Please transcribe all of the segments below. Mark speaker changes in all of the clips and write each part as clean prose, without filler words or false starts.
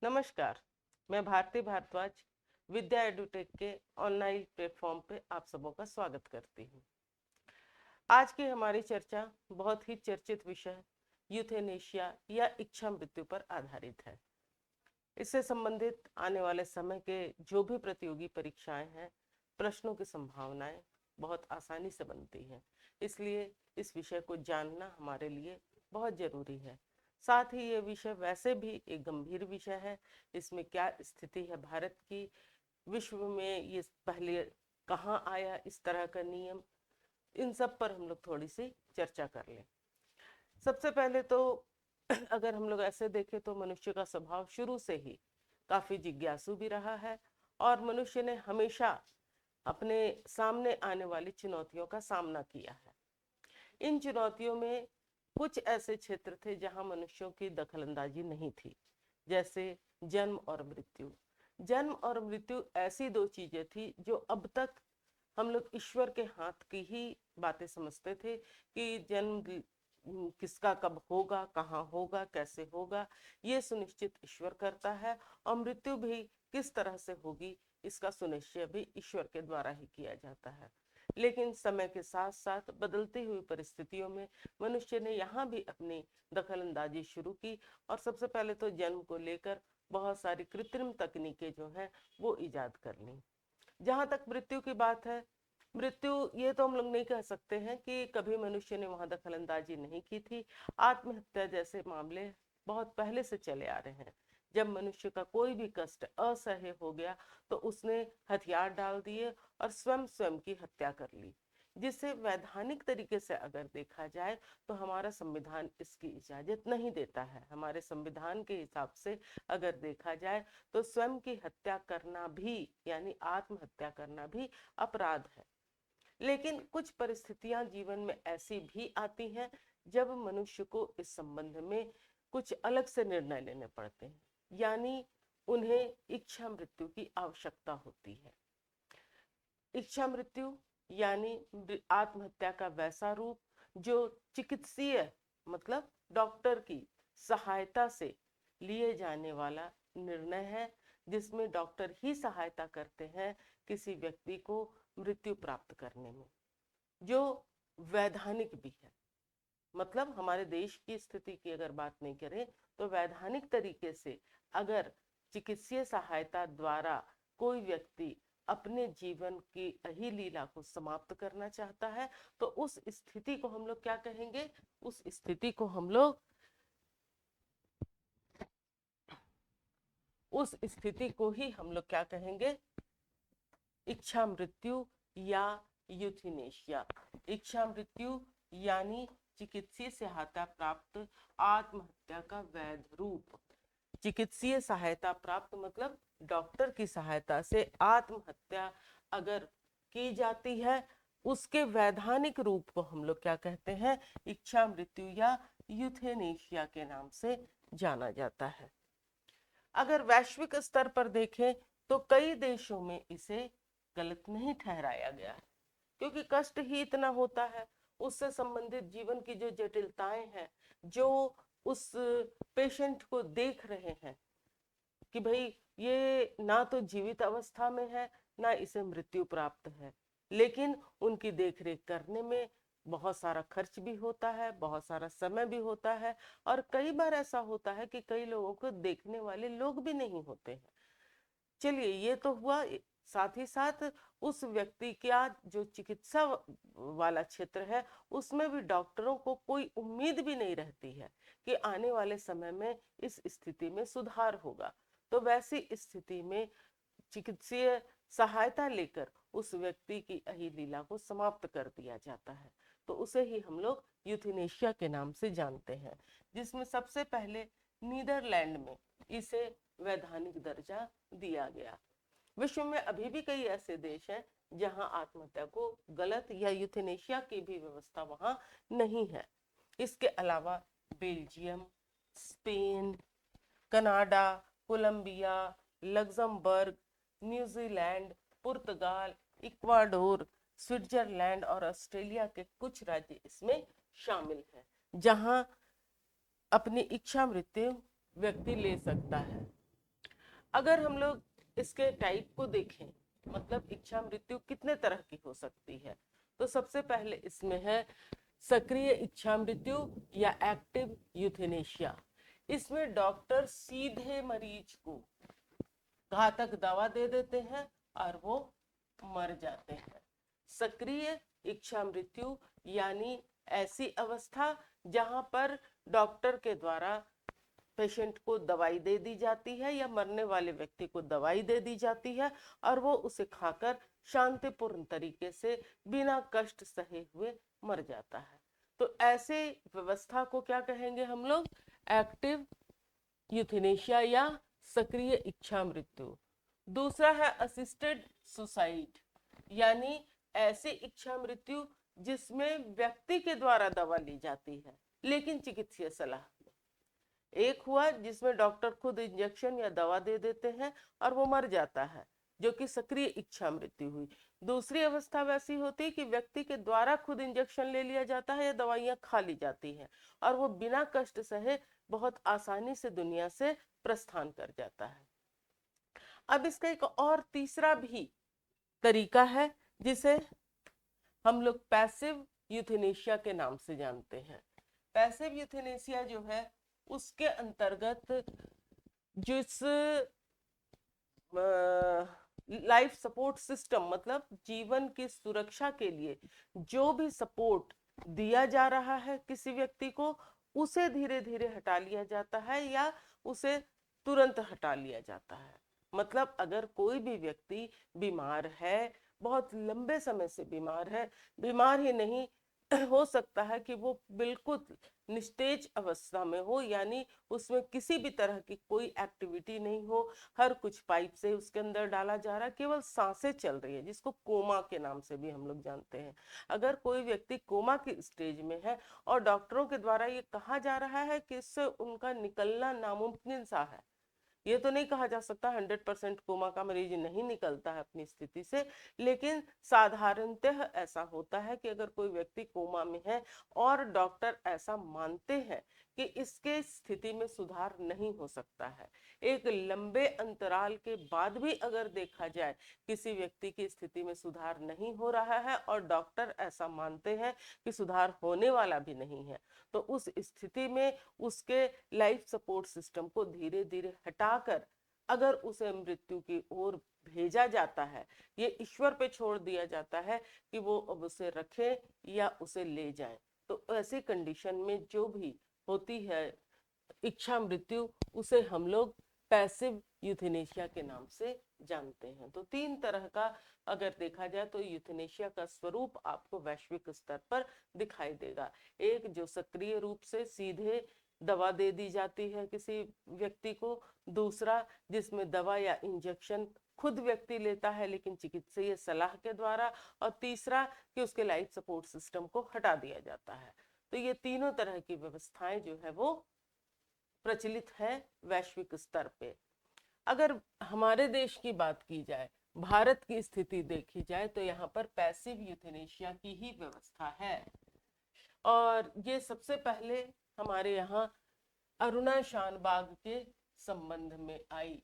Speaker 1: नमस्कार। मैं भारती भारद्वाज विद्या एडुटेक के ऑनलाइन प्लेटफॉर्म पे आप सबों का स्वागत करती हूँ। आज की हमारी चर्चा बहुत ही चर्चित विषय यूथेनेशिया या इच्छा मृत्यु पर आधारित है। इससे संबंधित आने वाले समय के जो भी प्रतियोगी परीक्षाएं हैं, प्रश्नों की संभावनाएं बहुत आसानी से बनती हैं। इसलिए इस विषय को जानना हमारे लिए बहुत जरूरी है। साथ ही ये विषय वैसे भी एक गंभीर विषय है। इसमें क्या स्थिति है भारत की, विश्व में ये पहले कहाँ आया इस तरह का नियम, इन सब पर हम लोग थोड़ी सी चर्चा कर लें। सबसे पहले तो अगर हम लोग ऐसे देखें तो मनुष्य का स्वभाव शुरू से ही काफी जिज्ञासु भी रहा है और मनुष्य ने हमेशा अपने सामने आने वाली चुनौतियों का सामना किया है। इन चुनौतियों में कुछ ऐसे क्षेत्र थे जहां मनुष्यों की दखलंदाजी नहीं थी, जैसे जन्म और मृत्यु। जन्म और मृत्यु ऐसी दो चीजें थी जो अब तक हम लोग ईश्वर के हाथ की ही बातें समझते थे कि जन्म किसका कब होगा, कहाँ होगा, कैसे होगा, ये सुनिश्चित ईश्वर करता है, और मृत्यु भी किस तरह से होगी इसका सुनिश्चय भी ईश्वर के द्वारा ही किया जाता है। लेकिन समय के साथ साथ बदलती हुई परिस्थितियों में मनुष्य ने यहाँ भी अपनी दखलंदाजी शुरू की और सबसे पहले तो जन्म को लेकर बहुत सारी कृत्रिम तकनीकें जो हैं वो इजाद कर ली। जहां तक मृत्यु की बात है, मृत्यु ये तो हम लोग नहीं कह सकते हैं कि कभी मनुष्य ने वहां दखलंदाजी नहीं की थी। आत्महत्या जैसे मामले बहुत पहले से चले आ रहे हैं। जब मनुष्य का कोई भी कष्ट असह्य हो गया तो उसने हथियार डाल दिए और स्वयं स्वयं की हत्या कर ली, जिसे वैधानिक तरीके से अगर देखा जाए तो हमारा संविधान इसकी इजाजत नहीं देता है। हमारे संविधान के हिसाब से अगर देखा जाए तो स्वयं की हत्या करना भी यानी आत्महत्या करना भी अपराध है। लेकिन कुछ परिस्थितियां जीवन में ऐसी भी आती हैं जब मनुष्य को इस संबंध में कुछ अलग से निर्णय लेने पड़ते हैं, यानी उन्हें इच्छा मृत्यु की आवश्यकता होती है। इच्छा मृत्यु यानी आत्महत्या का वैसा रूप जो चिकित्सीय मतलब डॉक्टर की सहायता से लिए जाने वाला निर्णय है, जिसमें डॉक्टर ही सहायता करते हैं किसी व्यक्ति को मृत्यु प्राप्त करने में, जो वैधानिक भी है। मतलब हमारे देश की स्थिति की अगर बात नहीं करें तो वैधानिक तरीके से अगर चिकित्सीय सहायता द्वारा कोई व्यक्ति अपने जीवन की अही लीला को समाप्त करना चाहता है तो उस स्थिति को हम लोग क्या कहेंगे, उस स्थिति को हम लोग उस स्थिति को ही हम लोग क्या कहेंगे, इच्छा मृत्यु या यूथेनेशिया। इच्छा मृत्यु यानी चिकित्सीय सहायता प्राप्त आत्महत्या का वैध रूप। चिकित्सीय सहायता प्राप्त मतलब डॉक्टर की सहायता से आत्महत्या अगर की जाती है, उसके वैधानिक रूप को हम लोग क्या कहते हैं, इच्छा मृत्यु या यूथेनेशिया के नाम से जाना जाता है। अगर वैश्विक स्तर पर देखें तो कई देशों में इसे गलत नहीं ठहराया गया है, क्योंकि कष्ट ही इतना होता है, उससे संबंधित जीवन की जो जटिलताएं हैं, जो उस पेशेंट को देख रहे हैं कि भाई ये ना तो जीवित अवस्था में है ना इसे मृत्यु प्राप्त है, लेकिन उनकी देखरेख करने में बहुत सारा खर्च भी होता है, बहुत सारा समय भी होता है, और कई बार ऐसा होता है कि कई लोगों को देखने वाले लोग भी नहीं होते हैं। चलिए ये तो हुआ, साथ ही साथ उस व्यक्ति का जो चिकित्सा वाला क्षेत्र है उसमें भी डॉक्टरों को कोई उम्मीद भी नहीं रहती है कि आने वाले समय में इस स्थिति में सुधार होगा। तो वैसी स्थिति में चिकित्सीय सहायता लेकर उस व्यक्ति की अहिलीला को समाप्त कर दिया जाता है, तो उसे ही हम लोग यूथेनेशिया के नाम से जानते हैं, जिसमें सबसे पहले नीदरलैंड में इसे वैधानिक दर्जा दिया गया। विश्व में अभी भी कई ऐसे देश हैं जहां आत्महत्या को गलत या यूथेनेशिया की भी व्यवस्था वहां नहीं है। इसके अलावा Belgium, Spain, Canada, Colombia, Luxembourg, New Zealand, पुर्तगाल, इक्वाडोर, स्विट्जरलैंड और ऑस्ट्रेलिया के कुछ राज्य इसमें शामिल हैं, जहां अपनी इच्छा मृत्यु व्यक्ति ले सकता है। अगर हम लोग इसके टाइप को देखें, मतलब इच्छा मृत्यु कितने तरह की हो सकती है, तो सबसे पहले इसमें है सक्रिय इच्छा मृत्यु या एक्टिव यूथेनेशिया। इसमें डॉक्टर सीधे मरीज को घातक दवा दे देते हैं और वो मर जाते हैं। सक्रिय इच्छा मृत्यु यानी ऐसी अवस्था जहां पर डॉक्टर के द्वारा पेशेंट को दवाई दे दी जाती है या मरने वाले व्यक्ति को दवाई दे दी जाती है और वो उसे खाकर शांतिपूर्ण तरीके से बिना कष्ट सहे हुए मर जाता है। तो ऐसे व्यवस्था को क्या कहेंगे हम लोग? एक्टिव यूथेनेशिया या सक्रिय इच्छा मृत्यु। दूसरा है असिस्टेड सुसाइड, यानी ऐसी इच्छा मृत्यु जिसमें व्यक्ति के द्वारा दवा ली जाती है लेकिन चिकित्सीय सलाह। एक हुआ जिसमें डॉक्टर खुद इंजेक्शन या दवा दे देते हैं और वो मर जाता है, जो कि सक्रिय इच्छा मृत्यु हुई। दूसरी अवस्था वैसी होती है कि व्यक्ति के द्वारा खुद इंजेक्शन ले लिया जाता है या दवाइयां खा ली जाती हैं और वो बिना कष्ट सहे बहुत आसानी से दुनिया से प्रस्थान कर जाता है। अब इसका एक और तीसरा भी तरीका है जिसे हम लोग पैसिव यूथेनेशिया के नाम से जानते हैं। पैसिव यूथेनेशिया जो है उसके अंतर्गत जिस लाइफ सपोर्ट सिस्टम, मतलब जीवन की सुरक्षा के लिए जो भी सपोर्ट दिया जा रहा है किसी व्यक्ति को, उसे धीरे धीरे हटा लिया जाता है या उसे तुरंत हटा लिया जाता है। मतलब अगर कोई भी व्यक्ति बीमार है, बहुत लंबे समय से बीमार है, बीमार ही नहीं हो सकता है कि वो बिल्कुल निस्तेज अवस्था में हो, यानी उसमें किसी भी तरह की कोई एक्टिविटी नहीं हो, हर कुछ पाइप से उसके अंदर डाला जा रहा है, केवल सांसें चल रही है, जिसको कोमा के नाम से भी हम लोग जानते हैं। अगर कोई व्यक्ति कोमा की स्टेज में है और डॉक्टरों के द्वारा ये कहा जा रहा है कि इससे उनका निकलना नामुमकिन सा है, ये तो नहीं कहा जा सकता 100% कोमा का मरीज नहीं निकलता है अपनी स्थिति से, लेकिन साधारणतः ऐसा होता है कि अगर कोई व्यक्ति कोमा में है और डॉक्टर ऐसा मानते हैं कि इसके स्थिति में सुधार नहीं हो सकता है, एक लंबे अंतराल के बाद भी अगर देखा जाए किसी व्यक्ति की स्थिति में सुधार नहीं हो रहा है और डॉक्टर ऐसा मानते हैं कि सुधार होने वाला भी नहीं है, तो उस स्थिति में उसके लाइफ सपोर्ट सिस्टम को धीरे धीरे हटाकर अगर उसे मृत्यु की ओर भेजा जाता है, ये ईश्वर पे छोड़ दिया जाता है कि वो अब उसे रखे या उसे ले जाए। तो ऐसी कंडीशन में जो भी होती है इच्छा मृत्यु, उसे हम लोग पैसिव यूथेनेशिया के नाम से जानते हैं। तो तीन तरह का अगर देखा जाए तो यूथेनेशिया का स्वरूप आपको वैश्विक स्तर पर दिखाई देगा। एक जो सक्रिय रूप से सीधे दवा दे दी जाती है किसी व्यक्ति को, दूसरा जिसमें दवा या इंजेक्शन खुद व्यक्ति लेता है लेकिन चिकित्सीय सलाह के द्वारा, और तीसरा कि उसके लाइफ सपोर्ट सिस्टम को हटा दिया जाता है। तो ये तीनों तरह की व्यवस्थाएं जो है वो प्रचलित है वैश्विक स्तर पे। अगर हमारे देश की बात की जाए, भारत की स्थिति देखी जाए, तो यहाँ पर पैसिव यूथेनेशिया की ही व्यवस्था है और ये सबसे पहले हमारे यहाँ अरुणा शानबाग के संबंध में आई।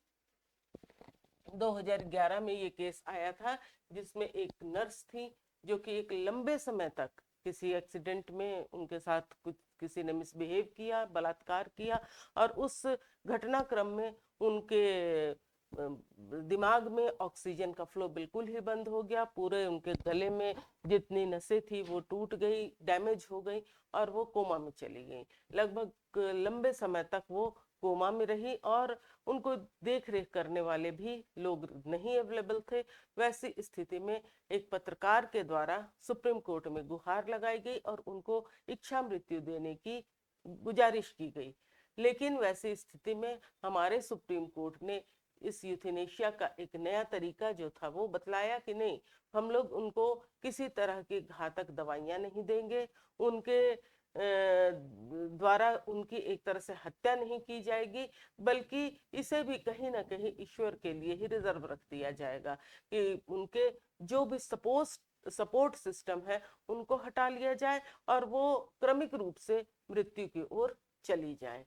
Speaker 1: 2011 में ये केस आया था जिसमें एक नर्स थी जो कि एक लंबे समय तक किसी एक्सीडेंट में उनके साथ कुछ किसी ने मिसबिहेव किया, बलात्कार किया, और उस घटनाक्रम में उनके दिमाग में ऑक्सीजन का फ्लो बिल्कुल ही बंद हो गया, पूरे उनके गले में जितनी नसें थी वो टूट गई, डैमेज हो गई और वो कोमा में चली गई। लगभग लंबे समय तक वो कोमा में रही और उनको देख रेख करने वाले भी लोग नहीं अवेलेबल थे। वैसी स्थिति में एक पत्रकार के द्वारा सुप्रीम कोर्ट में गुहार लगाई गई और उनको इच्छा मृत्यु देने की गुजारिश की गई। लेकिन वैसी स्थिति में हमारे सुप्रीम कोर्ट ने इस यूथेनेशिया का एक नया तरीका जो था वो बतलाया कि नहीं, हम लोग उनको किसी तरह की घातक दवाइयां नहीं देंगे, उनके द्वारा उनकी एक तरह से हत्या नहीं की जाएगी, बल्कि इसे भी कहीं ना कहीं ईश्वर के लिए ही रिजर्व रख दिया जाएगा कि उनके जो भी सपोर्ट सिस्टम है उनको हटा लिया जाए और वो क्रमिक रूप से मृत्यु की ओर चली जाए,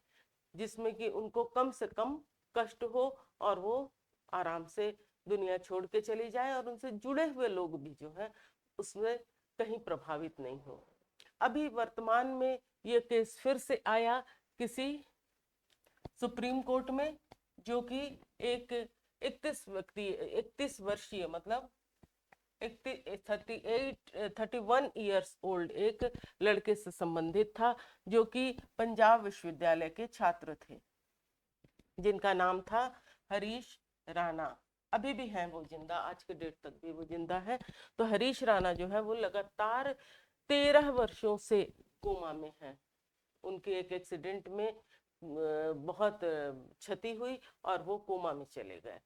Speaker 1: जिसमें कि उनको कम से कम कष्ट हो और वो आराम से दुनिया छोड़ के चली जाए और उनसे जुड़े हुए लोग भी जो है उसमें कहीं प्रभावित नहीं हो। अभी वर्तमान में ये केस फिर से आया किसी सुप्रीम कोर्ट में, जो कि एक 31 वर्षीय मतलब 31 ईयर्स ओल्ड एक लड़के से संबंधित था, जो कि पंजाब विश्वविद्यालय के छात्र थे, जिनका नाम था हरीश राणा। अभी भी हैं वो जिंदा, आज के डेट तक भी वो जिंदा है। तो हरीश राणा जो है वो लगातार 13 वर्षों से कोमा में है। उनके एक एक्सीडेंट में बहुत क्षति हुई और वो कोमा में चले गए।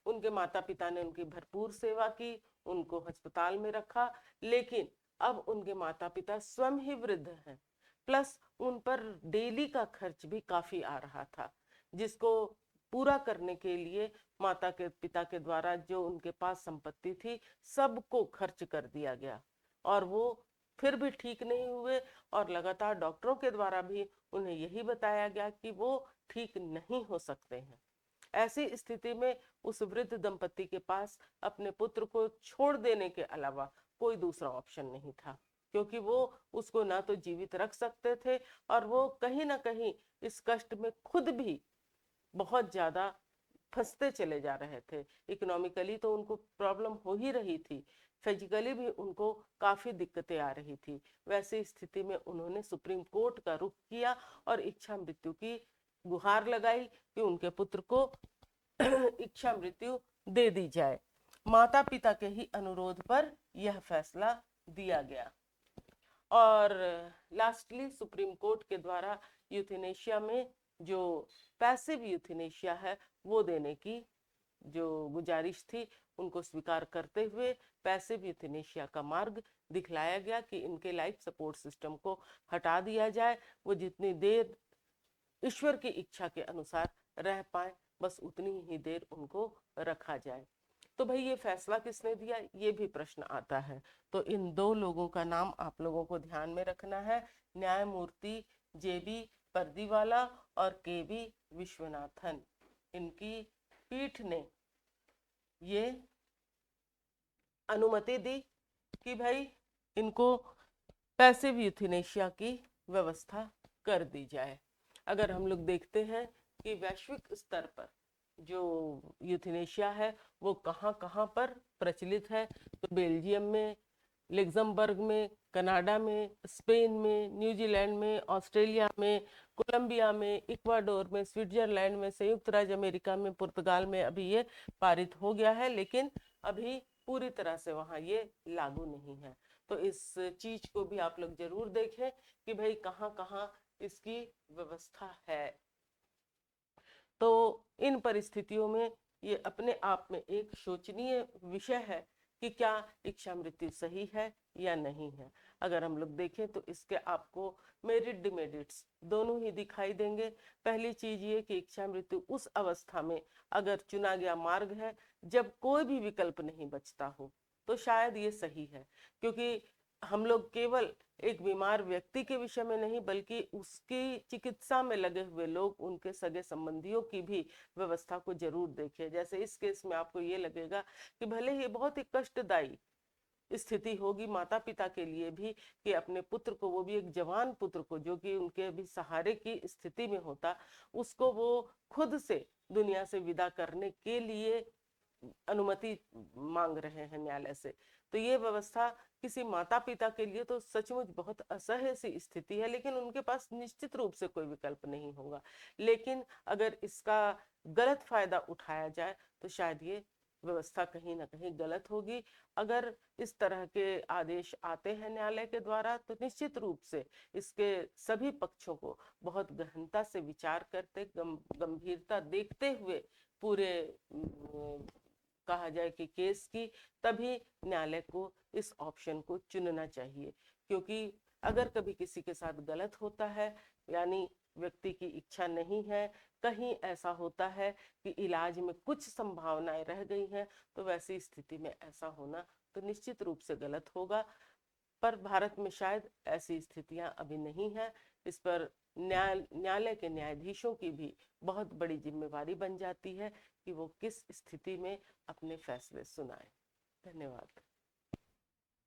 Speaker 1: उनके माता पिता ने उनकी भरपूर सेवा की, उनको अस्पताल में रखा, लेकिन अब उनके माता पिता स्वयं ही वृद्ध हैं, प्लस उन पर डेली का खर्च भी काफी आ रहा था, जिसको पूरा करने के लिए माता के पिता के द्वारा जो उनके पास संपत्ति थी सबको खर्च कर दिया गया, और वो फिर भी ठीक नहीं हुए। और लगातार डॉक्टरों के द्वारा भी उन्हें यही बताया गया कि वो ठीक नहीं हो सकते हैं। ऐसी स्थिति में उस वृद्ध दंपति के पास अपने पुत्र को छोड़ देने के अलावा कोई दूसरा ऑप्शन नहीं था, क्योंकि वो उसको ना तो जीवित रख सकते थे और वो कहीं ना कहीं इस कष्ट में खुद भी बहुत ज्यादा फंसते चले जा रहे थे। इकोनॉमिकली तो उनको प्रॉब्लम हो ही रही थी, फिजिकली भी उनको काफी दिक्कतें आ रही थी। वैसी स्थिति में उन्होंने सुप्रीम कोर्ट का रुख किया और इच्छा मृत्यु की गुहार लगाई कि उनके पुत्र को इच्छा मृत्यु दे दी जाए। माता पिता के ही अनुरोध पर यह फैसला दिया गया और लास्टली सुप्रीम कोर्ट के द्वारा यूथेनेशिया में जो पैसिव यूथेनेशिया है वो देने की जो गुजारिश थी उनको स्वीकार करते हुए पैसिव यूथेनेशिया का मार्ग दिखलाया गया कि इनके लाइफ सपोर्ट सिस्टम को हटा दिया जाए, वो जितनी देर ईश्वर की इच्छा के अनुसार रह पाए बस उतनी ही देर उनको रखा जाए। तो भाई ये फैसला किसने दिया, ये भी प्रश्न आता है। तो इन दो लोगों का नाम आप लोगों को ध्यान में रखना है, न्यायमूर्ति जेबी पर्दीवाला और केबी विश्वनाथन। इनकी पीठ ने ये अनुमति दी कि भाई इनको पैसिव यूथेनेशिया की व्यवस्था कर दी जाए। अगर हम लोग देखते हैं कि वैश्विक स्तर पर जो यूथेनेशिया है वो कहाँ कहाँ पर प्रचलित है, तो बेल्जियम में, लग्जमबर्ग में, कनाडा में, स्पेन में, न्यूजीलैंड में, ऑस्ट्रेलिया में, कोलंबिया में, इक्वाडोर में, स्विट्जरलैंड में, संयुक्त राज्य अमेरिका में, पुर्तगाल में अभी ये पारित हो गया है, लेकिन अभी पूरी तरह से वहाँ ये लागू नहीं है। तो इस चीज को भी आप लोग जरूर देखें कि भाई कहाँ कहाँ इसकी व्यवस्था है। तो इन परिस्थितियों में ये अपने आप में एक शोचनीय विषय है कि क्या इच्छा मृत्यु सही है या नहीं है। अगर हम लोग देखें तो इसके आपको मेरिट डिमेरिट्स दोनों ही दिखाई देंगे। पहली चीज ये कि इच्छा मृत्यु उस अवस्था में अगर चुना गया मार्ग है जब कोई भी विकल्प नहीं बचता हो तो शायद ये सही है, क्योंकि हम लोग केवल एक बीमार व्यक्ति के विषय में नहीं बल्कि उसकी चिकित्सा में लगे हुए लोग, उनके सगे संबंधियों की भी व्यवस्था को जरूर देखें। जैसे इस केस में आपको ये लगेगा कि भले ही बहुत ही कष्टदायी स्थिति होगी माता पिता के लिए भी कि अपने पुत्र को, वो भी एक जवान पुत्र को जो कि उनके भी सहारे की स्थिति में होता, उसको वो खुद से दुनिया से विदा करने के लिए अनुमति मांग रहे हैं न्यायालय से। तो ये व्यवस्था किसी माता पिता के लिए तो सचमुच बहुत असह्य सी स्थिति है, लेकिन उनके पास निश्चित रूप से कोई विकल्प नहीं होगा। लेकिन अगर इसका गलत फायदा उठाया जाए तो शायद ये व्यवस्था कहीं ना कहीं गलत होगी। अगर इस तरह के आदेश आते हैं न्यायालय के द्वारा तो निश्चित रूप से इसके सभी पक्षों को बहुत गहनता से विचार करते, गंभीरता देखते हुए पूरे कहा जाए कि केस की, तभी न्यायालय को इस ऑप्शन को चुनना चाहिए। क्योंकि अगर कभी किसी के साथ गलत होता है, यानी व्यक्ति की इच्छा नहीं है, कहीं ऐसा होता है कि इलाज में कुछ संभावनाएं रह गई हैं, तो वैसी स्थिति में ऐसा होना तो निश्चित रूप से गलत होगा। पर भारत में शायद ऐसी स्थितियां अभी नहीं है। इस पर न्यायालय के न्यायाधीशों की भी बहुत बड़ी जिम्मेवारी बन जाती है कि वो किस स्थिति में अपने फैसले सुनाएं। धन्यवाद।